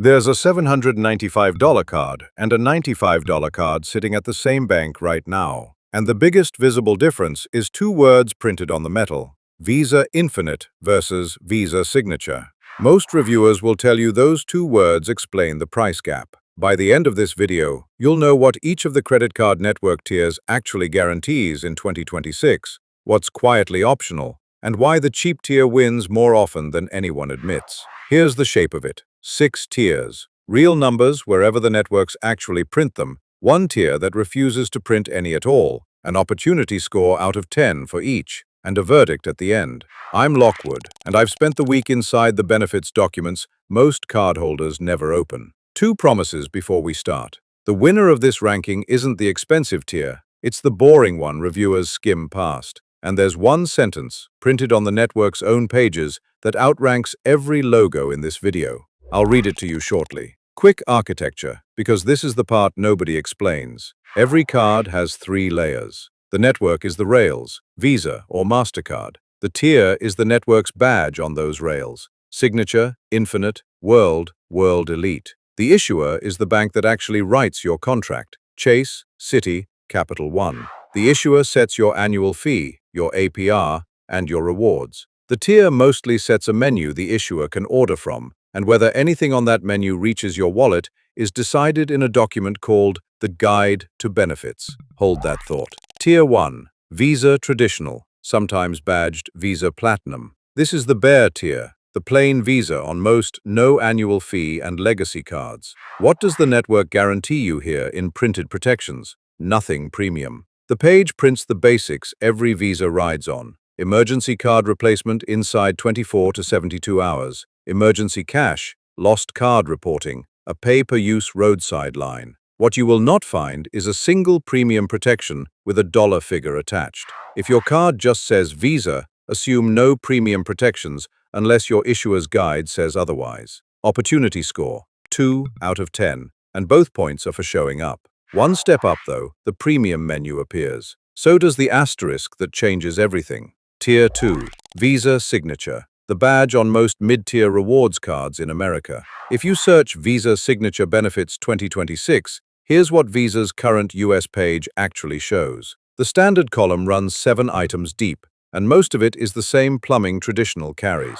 There's a $795 card and a $95 card sitting at the same bank right now. And the biggest visible difference is two words printed on the metal: Visa Infinite versus Visa Signature. Most reviewers will tell you those two words explain the price gap. By the end of this video, you'll know what each of the credit card network tiers actually guarantees in 2026, what's quietly optional, and why the cheap tier wins more often than anyone admits. Here's the shape of it. 6 tiers. Real numbers wherever the networks actually print them. 1 tier that refuses to print any at all. An opportunity score out of 10 for each, and a verdict at the end. I'm Lockwood, and I've spent the week inside the benefits documents most cardholders never open. 2 promises before we start. The winner of this ranking isn't the expensive tier, it's the boring one reviewers skim past. And there's one sentence, printed on the network's own pages, that outranks every logo in this video. I'll read it to you shortly. Quick architecture, because this is the part nobody explains. Every card has 3 layers. The network is the rails, Visa or Mastercard. The tier is the network's badge on those rails. Signature, Infinite, World, World Elite. The issuer is the bank that actually writes your contract. Chase, Citi, Capital One. The issuer sets your annual fee, your APR, and your rewards. The tier mostly sets a menu the issuer can order from, and whether anything on that menu reaches your wallet is decided in a document called the Guide to Benefits. Hold that thought. Tier 1. Visa Traditional, sometimes badged Visa Platinum. This is the bare tier, the plain Visa on most no annual fee and legacy cards. What does the network guarantee you here in printed protections? Nothing premium. The page prints the basics every Visa rides on. Emergency card replacement inside 24 to 72 hours. Emergency cash, lost card reporting, a pay-per-use roadside line. What you will not find is a single premium protection with a dollar figure attached. If your card just says Visa, assume no premium protections unless your issuer's guide says otherwise. Opportunity score, 2 out of 10, and both points are for showing up. One step up, though, the premium menu appears. So does the asterisk that changes everything. Tier 2, Visa Signature, the badge on most mid-tier rewards cards in America. If you search Visa Signature Benefits 2026, here's what Visa's current US page actually shows. The standard column runs 7 items deep, and most of it is the same plumbing traditional carries.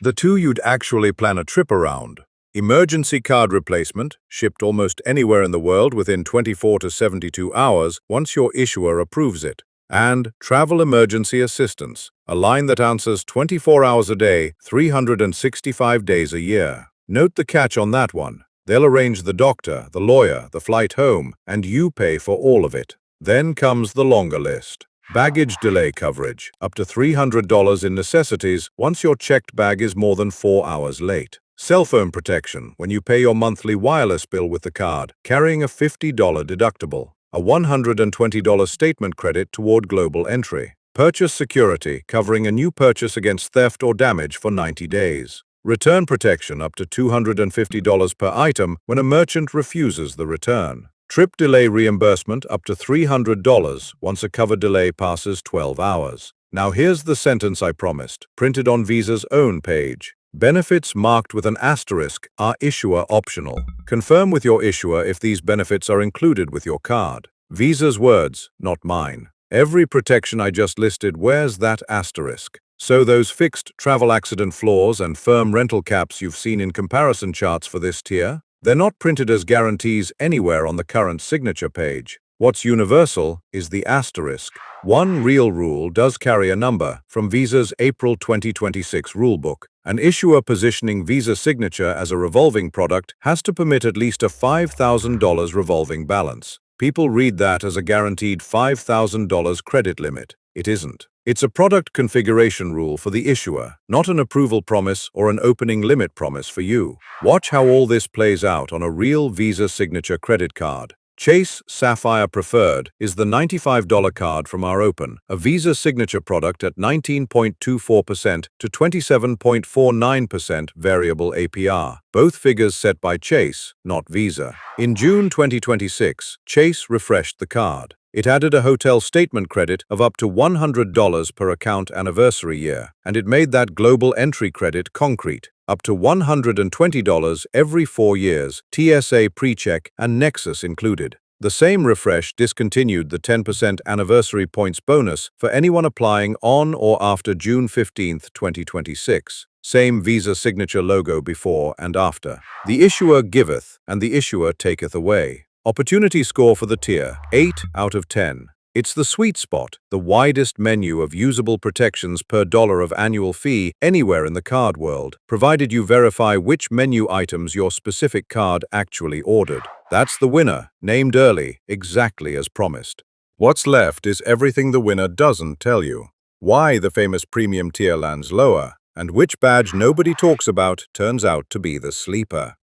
The 2 you'd actually plan a trip around. Emergency card replacement, shipped almost anywhere in the world within 24 to 72 hours once your issuer approves it. And Travel Emergency Assistance, a line that answers 24 hours a day, 365 days a year. Note the catch on that one. They'll arrange the doctor, the lawyer, the flight home, and you pay for all of it. Then comes the longer list. Baggage delay coverage, up to $300 in necessities once your checked bag is more than 4 hours late. Cell phone protection when you pay your monthly wireless bill with the card, carrying a $50 deductible. A $120 statement credit toward global entry. Purchase security, covering a new purchase against theft or damage for 90 days. Return protection up to $250 per item when a merchant refuses the return. Trip delay reimbursement up to $300 once a cover delay passes 12 hours. Now here's the sentence I promised, printed on Visa's own page. Benefits marked with an asterisk are issuer optional. Confirm with your issuer if these benefits are included with your card. Visa's words, not mine. Every protection I just listed wears that asterisk. So those fixed travel accident floors and firm rental caps you've seen in comparison charts for this tier, they're not printed as guarantees anywhere on the current signature page. What's universal is the asterisk. One real rule does carry a number from Visa's April 2026 rulebook. An issuer positioning Visa Signature as a revolving product has to permit at least a $5,000 revolving balance. People read that as a guaranteed $5,000 credit limit. It isn't. It's a product configuration rule for the issuer, not an approval promise or an opening limit promise for you. Watch how all this plays out on a real Visa Signature credit card. Chase Sapphire Preferred is the $95 card from our Open, a Visa Signature product at 19.24% to 27.49% variable APR, both figures set by Chase, not Visa. In June 2026, Chase refreshed the card. It added a hotel statement credit of up to $100 per account anniversary year, and it made that global entry credit concrete. up to $120 every 4 years, TSA PreCheck and Nexus included. The same refresh discontinued the 10% anniversary points bonus for anyone applying on or after June 15, 2026. Same Visa signature logo before and after. The issuer giveth, and the issuer taketh away. Opportunity score for the tier, 8 out of 10. It's the sweet spot, the widest menu of usable protections per dollar of annual fee anywhere in the card world, provided you verify which menu items your specific card actually ordered. That's the winner, named early, exactly as promised. What's left is everything the winner doesn't tell you. Why the famous premium tier lands lower, and which badge nobody talks about turns out to be the sleeper.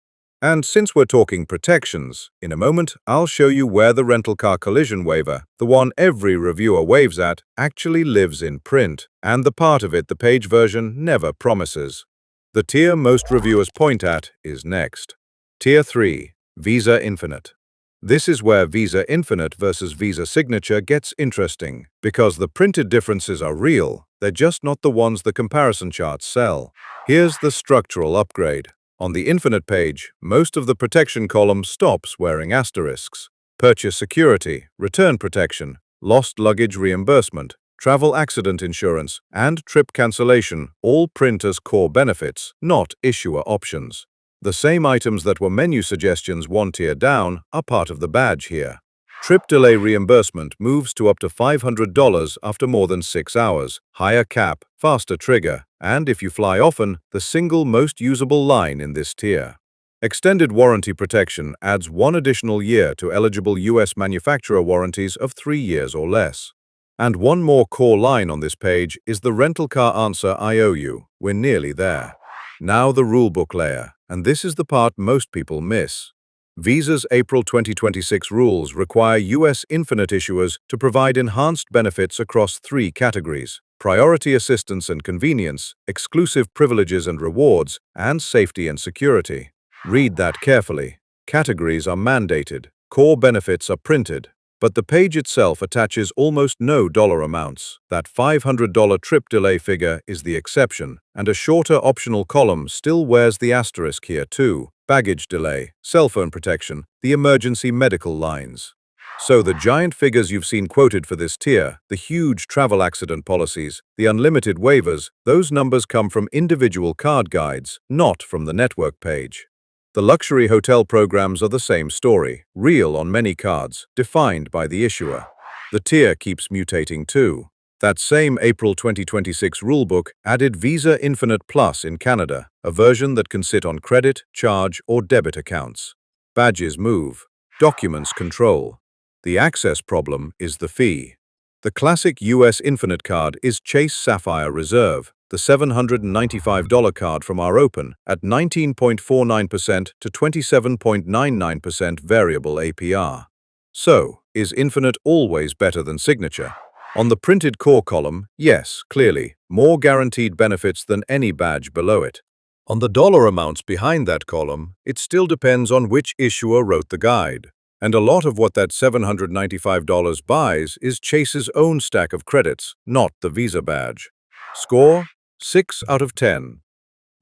And since we're talking protections, in a moment I'll show you where the rental car collision waiver, the one every reviewer waves at, actually lives in print, and the part of it the page version never promises. The tier most reviewers point at is next. Tier 3. Visa Infinite. This is where Visa Infinite versus Visa Signature gets interesting, because the printed differences are real, they're just not the ones the comparison charts sell. Here's the structural upgrade. On the Infinite page, most of the protection column stops wearing asterisks. Purchase security, return protection, lost luggage reimbursement, travel accident insurance, and trip cancellation all print as core benefits, not issuer options. The same items that were menu suggestions one tier down are part of the badge here. Trip delay reimbursement moves to up to $500 after more than 6 hours, higher cap, faster trigger, and if you fly often, the single most usable line in this tier. Extended warranty protection adds 1 additional year to eligible US manufacturer warranties of 3 years or less. And one more core line on this page is the rental car answer I owe you. We're nearly there. Now the rulebook layer, and this is the part most people miss. Visa's April 2026 rules require US Infinite issuers to provide enhanced benefits across 3 categories: priority assistance and convenience, exclusive privileges and rewards, and safety and security. Read that carefully. Categories are mandated, core benefits are printed, but the page itself attaches almost no dollar amounts. That $500 trip delay figure is the exception, and a shorter optional column still wears the asterisk here too: baggage delay, cell phone protection, the emergency medical lines. So the giant figures you've seen quoted for this tier, the huge travel accident policies, the unlimited waivers, those numbers come from individual card guides, not from the network page. The luxury hotel programs are the same story, real on many cards, defined by the issuer. The tier keeps mutating too. That same April 2026 rulebook added Visa Infinite Plus in Canada, a version that can sit on credit, charge, or debit accounts. Badges move. Documents control. The access problem is the fee. The classic US Infinite card is Chase Sapphire Reserve, the $795 card from our Open, at 19.49% to 27.99% variable APR. So, is Infinite always better than Signature? On the printed core column, yes, clearly, more guaranteed benefits than any badge below it. On the dollar amounts behind that column, it still depends on which issuer wrote the guide. And a lot of what that $795 buys is Chase's own stack of credits, not the Visa badge. Score? 6 out of 10.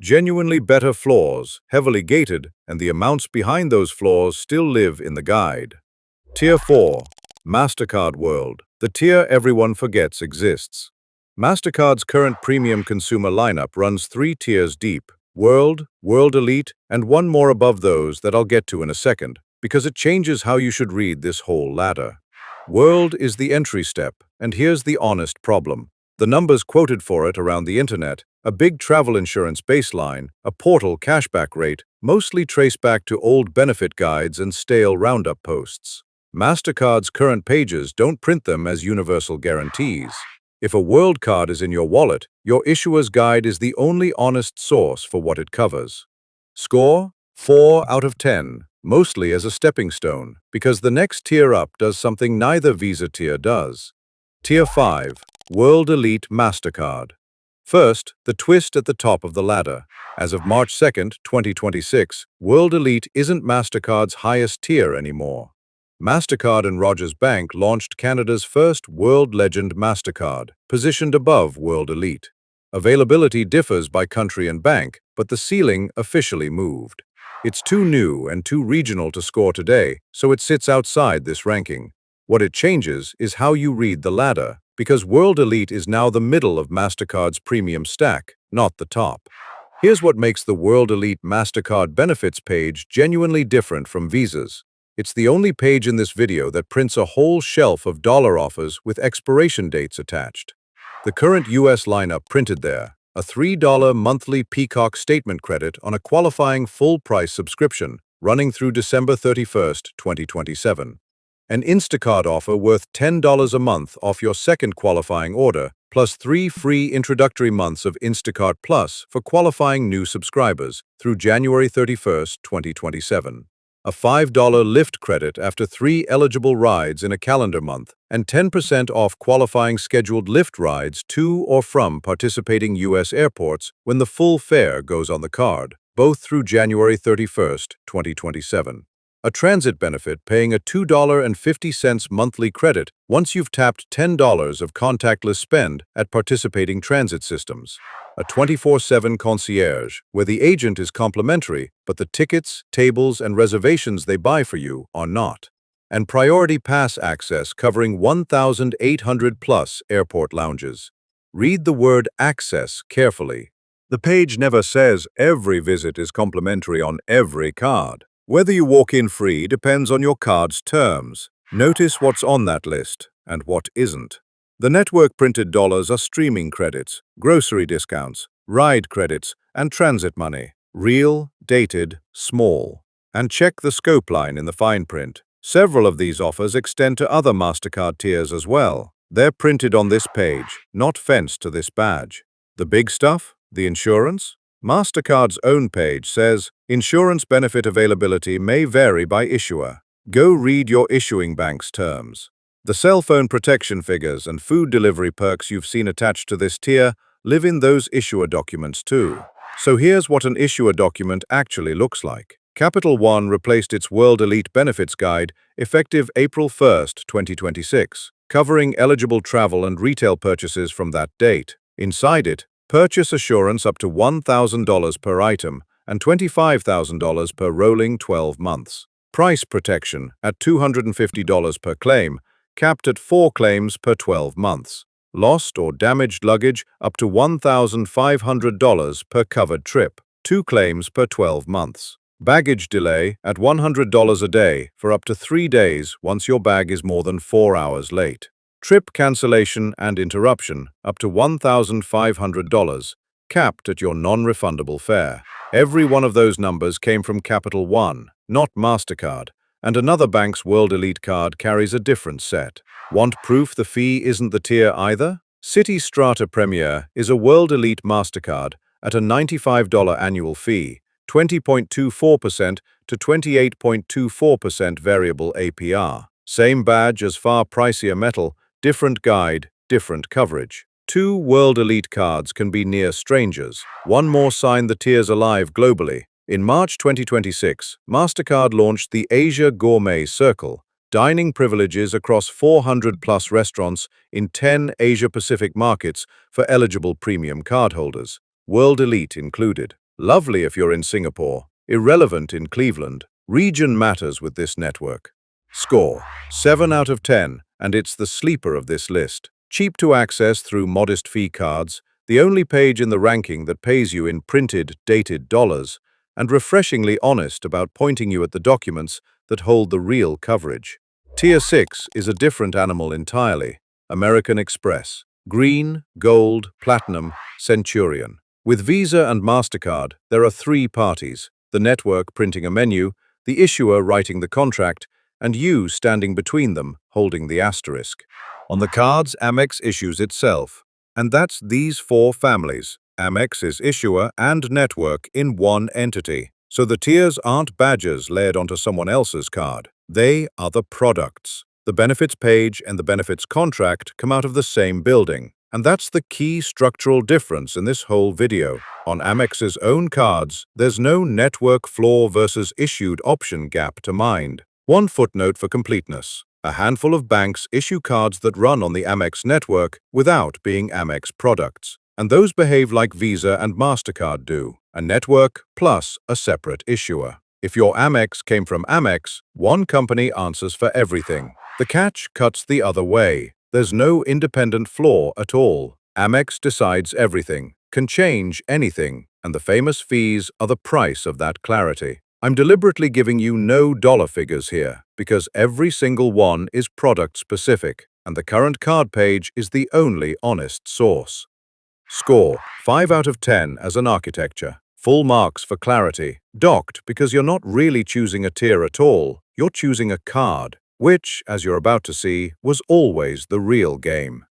Genuinely better floors, heavily gated, and the amounts behind those floors still live in the guide. Tier 4. Mastercard World, the tier everyone forgets exists. Mastercard's current premium consumer lineup runs 3 tiers deep: World, World Elite, and one more above those that I'll get to in a second, because it changes how you should read this whole ladder. World is the entry step, and here's the honest problem. The numbers quoted for it around the internet, a big travel insurance baseline, a portal cashback rate, mostly trace back to old benefit guides and stale roundup posts. Mastercard's current pages don't print them as universal guarantees. If a World card is in your wallet, your issuer's guide is the only honest source for what it covers. Score? 4 out of 10, mostly as a stepping stone, because the next tier up does something neither Visa tier does. Tier 5. World Elite Mastercard. First, the twist at the top of the ladder. As of March 2nd, 2026, World Elite isn't Mastercard's highest tier anymore. Mastercard and Rogers Bank launched Canada's first World Legend Mastercard, positioned above World Elite. Availability differs by country and bank, but the ceiling officially moved. It's too new and too regional to score today, so it sits outside this ranking. What it changes is how you read the ladder, because World Elite is now the middle of Mastercard's premium stack, not the top. Here's what makes the World Elite Mastercard benefits page genuinely different from Visa's. It's the only page in this video that prints a whole shelf of dollar offers with expiration dates attached. The current US lineup printed there, a $3 monthly Peacock statement credit on a qualifying full-price subscription running through December 31st, 2027. An Instacart offer worth $10 a month off your second qualifying order, plus 3 free introductory months of Instacart Plus for qualifying new subscribers through January 31st, 2027. A $5 Lyft credit after 3 eligible rides in a calendar month, and 10% off qualifying scheduled Lyft rides to or from participating U.S. airports when the full fare goes on the card, both through January 31st, 2027. A transit benefit paying a $2.50 monthly credit once you've tapped $10 of contactless spend at participating transit systems. A 24/7 concierge, where the agent is complimentary, but the tickets, tables, and reservations they buy for you are not. And priority pass access covering 1,800+ airport lounges. Read the word access carefully. The page never says every visit is complimentary on every card. Whether you walk in free depends on your card's terms. Notice what's on that list and what isn't. The network-printed dollars are streaming credits, grocery discounts, ride credits, and transit money. Real, dated, small. And check the scope line in the fine print. Several of these offers extend to other Mastercard tiers as well. They're printed on this page, not fenced to this badge. The big stuff? The insurance? Mastercard's own page says, insurance benefit availability may vary by issuer. Go read your issuing bank's terms. The cell phone protection figures and food delivery perks you've seen attached to this tier live in those issuer documents too. So here's what an issuer document actually looks like. Capital One replaced its World Elite Benefits Guide effective April 1st, 2026, covering eligible travel and retail purchases from that date. Inside it, purchase assurance up to $1,000 per item and $25,000 per rolling 12 months. Price protection at $250 per claim, capped at 4 claims per 12 months. Lost or damaged luggage up to $1,500 per covered trip, 2 claims per 12 months. Baggage delay at $100 a day for up to 3 days once your bag is more than 4 hours late. Trip cancellation and interruption up to $1,500, capped at your non-refundable fare. Every one of those numbers came from Capital One, not Mastercard, and another bank's World Elite card carries a different set. Want proof the fee isn't the tier either? Citi Strata Premier is a World Elite Mastercard at a $95 annual fee, 20.24% to 28.24% variable APR. Same badge as far pricier metal, different guide, different coverage. 2 World Elite cards can be near strangers. One more sign the tier's alive globally. In March 2026, Mastercard launched the Asia Gourmet Circle, dining privileges across 400+ restaurants in 10 Asia-Pacific markets for eligible premium cardholders, World Elite included. Lovely if you're in Singapore, irrelevant in Cleveland. Region matters with this network. Score: 7 out of 10, and it's the sleeper of this list. Cheap to access through modest fee cards, the only page in the ranking that pays you in printed, dated dollars, and refreshingly honest about pointing you at the documents that hold the real coverage. Tier 6 is a different animal entirely. American Express. Green, Gold, Platinum, Centurion. With Visa and Mastercard, there are 3 parties, the network printing a menu, the issuer writing the contract, and you standing between them, holding the asterisk. On the cards, Amex issues itself. And that's these 4 families. Amex is issuer and network in one entity. So the tiers aren't badges layered onto someone else's card. They are the products. The benefits page and the benefits contract come out of the same building. And that's the key structural difference in this whole video. On Amex's own cards, there's no network floor versus issued option gap to mind. One footnote for completeness. A handful of banks issue cards that run on the Amex network without being Amex products. and those behave like Visa and Mastercard do, a network plus a separate issuer. If your Amex came from Amex, one company answers for everything. The catch cuts the other way. There's no independent flaw at all. Amex decides everything, can change anything, and the famous fees are the price of that clarity. I'm deliberately giving you no dollar figures here, because every single one is product-specific, and the current card page is the only honest source. Score: 5 out of 10 as an architecture. Full marks for clarity. Docked because you're not really choosing a tier at all, you're choosing a card, which, as you're about to see, was always the real game.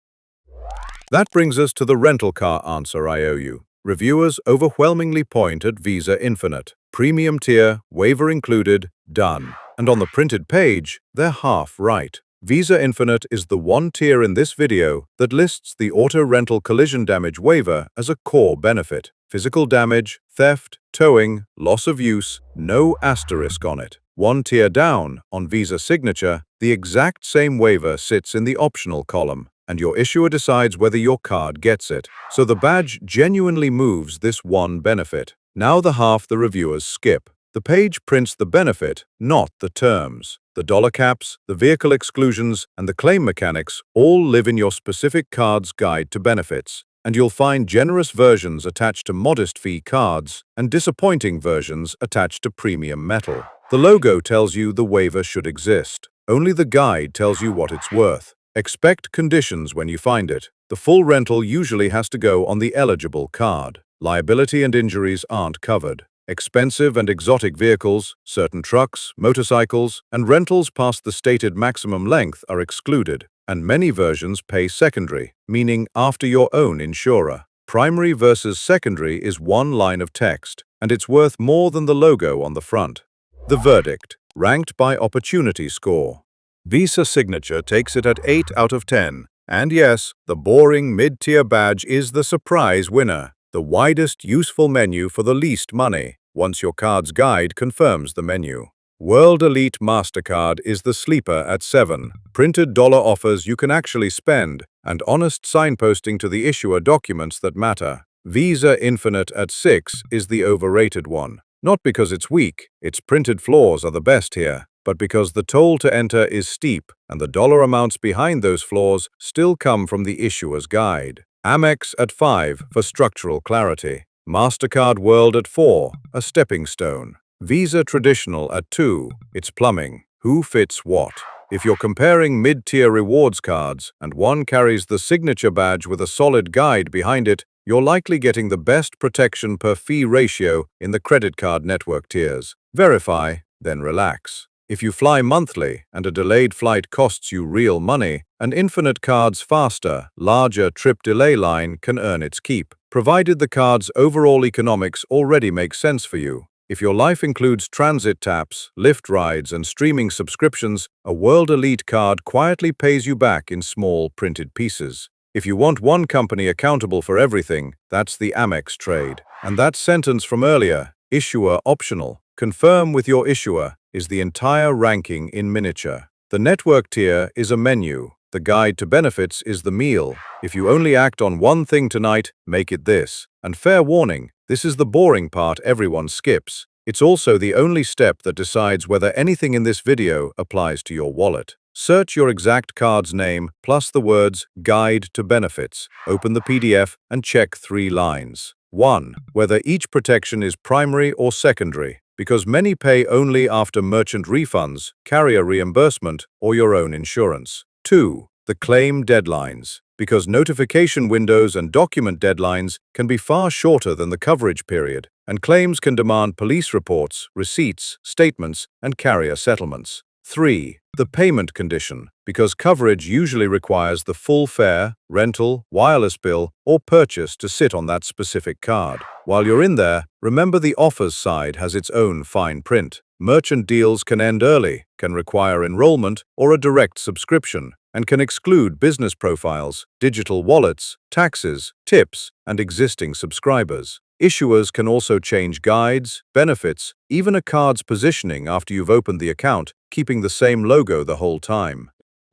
That brings us to the rental car answer I owe you. Reviewers overwhelmingly point at Visa Infinite. Premium tier, waiver included, done. And on the printed page, they're half right. Visa Infinite is the one tier in this video that lists the auto rental collision damage waiver as a core benefit. Physical damage, theft, towing, loss of use, no asterisk on it. One tier down, on Visa Signature, the exact same waiver sits in the optional column, and your issuer decides whether your card gets it. So the badge genuinely moves this one benefit. Now the half the reviewers skip. The page prints the benefit, not the terms. The dollar caps, the vehicle exclusions, and the claim mechanics all live in your specific card's guide to benefits, and you'll find generous versions attached to modest fee cards and disappointing versions attached to premium metal. The logo tells you the waiver should exist. Only the guide tells you what it's worth. Expect conditions when you find it. The full rental usually has to go on the eligible card. Liability and injuries aren't covered. Expensive and exotic vehicles, certain trucks, motorcycles, and rentals past the stated maximum length are excluded, and many versions pay secondary, meaning after your own insurer. Primary versus secondary is one line of text, and it's worth more than the logo on the front. The verdict, ranked by opportunity score. Visa Signature takes it at 8 out of 10, and yes, the boring mid-tier badge is the surprise winner. The widest useful menu for the least money, once your card's guide confirms the menu. World Elite Mastercard is the sleeper at 7. Printed dollar offers you can actually spend, and honest signposting to the issuer documents that matter. Visa Infinite at 6 is the overrated one. Not because it's weak, its printed flaws are the best here, but because the toll to enter is steep, and the dollar amounts behind those flaws still come from the issuer's guide. Amex at 5 for structural clarity. Mastercard World at 4, a stepping stone. Visa Traditional at 2, it's plumbing. Who fits what? If you're comparing mid-tier rewards cards, and one carries the signature badge with a solid guide behind it, you're likely getting the best protection per fee ratio in the credit card network tiers. Verify, then relax. If you fly monthly and a delayed flight costs you real money, an Infinite Card's faster, larger trip delay line can earn its keep, provided the card's overall economics already make sense for you. If your life includes transit taps, lift rides, and streaming subscriptions, a World Elite card quietly pays you back in small printed pieces. If you want one company accountable for everything, that's the Amex trade. And that sentence from earlier, issuer optional, confirm with your issuer, is the entire ranking in miniature. The network tier is a menu. The guide to benefits is the meal. If you only act on one thing tonight, make it this. And fair warning, this is the boring part everyone skips. It's also the only step that decides whether anything in this video applies to your wallet. Search your exact card's name plus the words Guide to Benefits. Open the PDF and check 3 lines. 1. Whether each protection is primary or secondary, because many pay only after merchant refunds, carrier reimbursement, or your own insurance. 2. The claim deadlines, because notification windows and document deadlines can be far shorter than the coverage period, and claims can demand police reports, receipts, statements, and carrier settlements. 3. The payment condition, because coverage usually requires the full fare, rental, wireless bill, or purchase to sit on that specific card. While you're in there, remember the offers side has its own fine print. Merchant deals can end early, can require enrollment or a direct subscription, and can exclude business profiles, digital wallets, taxes, tips, and existing subscribers. Issuers can also change guides, benefits, even a card's positioning after you've opened the account, keeping the same logo the whole time.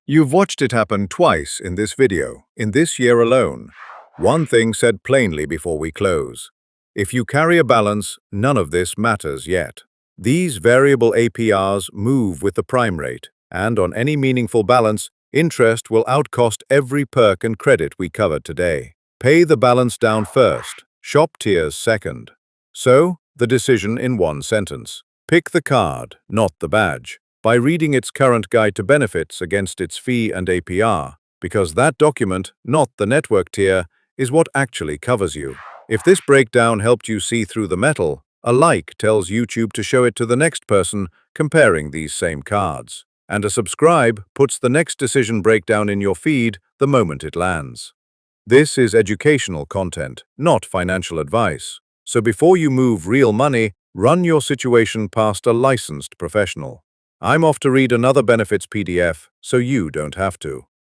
You've watched it happen twice in this video, in this year alone. One thing said plainly before we close. If you carry a balance, none of this matters yet. These variable APRs move with the prime rate, and on any meaningful balance, interest will outcost every perk and credit we covered today. Pay the balance down first, shop tiers second. So, the decision in one sentence. Pick the card, not the badge, by reading its current guide to benefits against its fee and APR, because that document, not the network tier, is what actually covers you. If this breakdown helped you see through the metal, a like tells YouTube to show it to the next person comparing these same cards. And a subscribe puts the next decision breakdown in your feed the moment it lands. This is educational content, not financial advice. So before you move real money, run your situation past a licensed professional. I'm off to read another benefits PDF, so you don't have to.